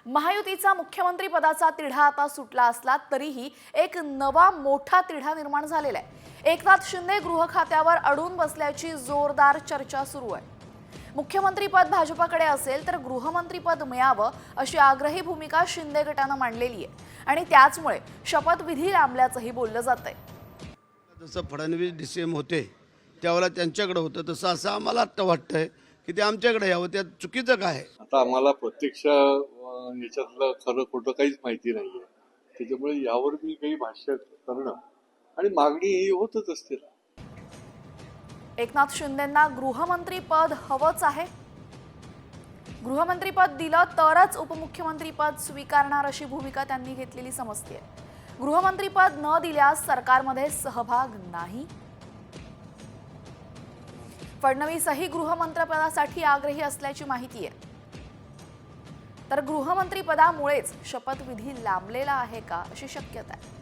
महायुतीचा मुख्यमंत्री पदाचा तिढा आता सुटला असला तरीही एक नवा मोठा तिढा निर्माण झालेला आहे। एकनाथ शिंदे गृह खात्यावर अडून बसल्याची जोरदार चर्चा सुरू आहे। मुख्यमंत्री पद भाजपकडे असेल तर गृहमंत्री पद मिळावं अशी आग्रही भूमिका शिंदे गटानं मांडलेली आहे आणि त्याचमुळे शपथविधी लांबल्याचंही बोललं जातंय। जसं फडणवीस डीसीएम होते त्यावेळेला त्यांच्याकडे होतं तसं असं आम्हाला आता वाटतंय की ते आमच्याकडे यावं। त्यात चुकीचं काय आहे? आता आम्हाला प्रत्यक्ष याच्यातलं खरं खोटं काहीच माहिती नाहीये, त्याच्यामुळे यावर मी काही भाष्य करणं आणि मागणी ही होतच असते। एकनाथ शिंदेंना गृहमंत्री पद हवंच आहे। गृहमंत्री पद दिलं तरच उपमुख्यमंत्री पद स्वीकारणार अशी भूमिका त्यांनी घेतलेली समजते। गृहमंत्री पद न दिल्यास सरकारमध्ये सहभाग नाही। फडणवीसही गृहमंत्रीपदासाठी आग्रही असल्याची माहिती आहे। तर गृहमंत्री पदामुळेच शपथविधी लांबलेला आहे का अशी शक्यता आहे।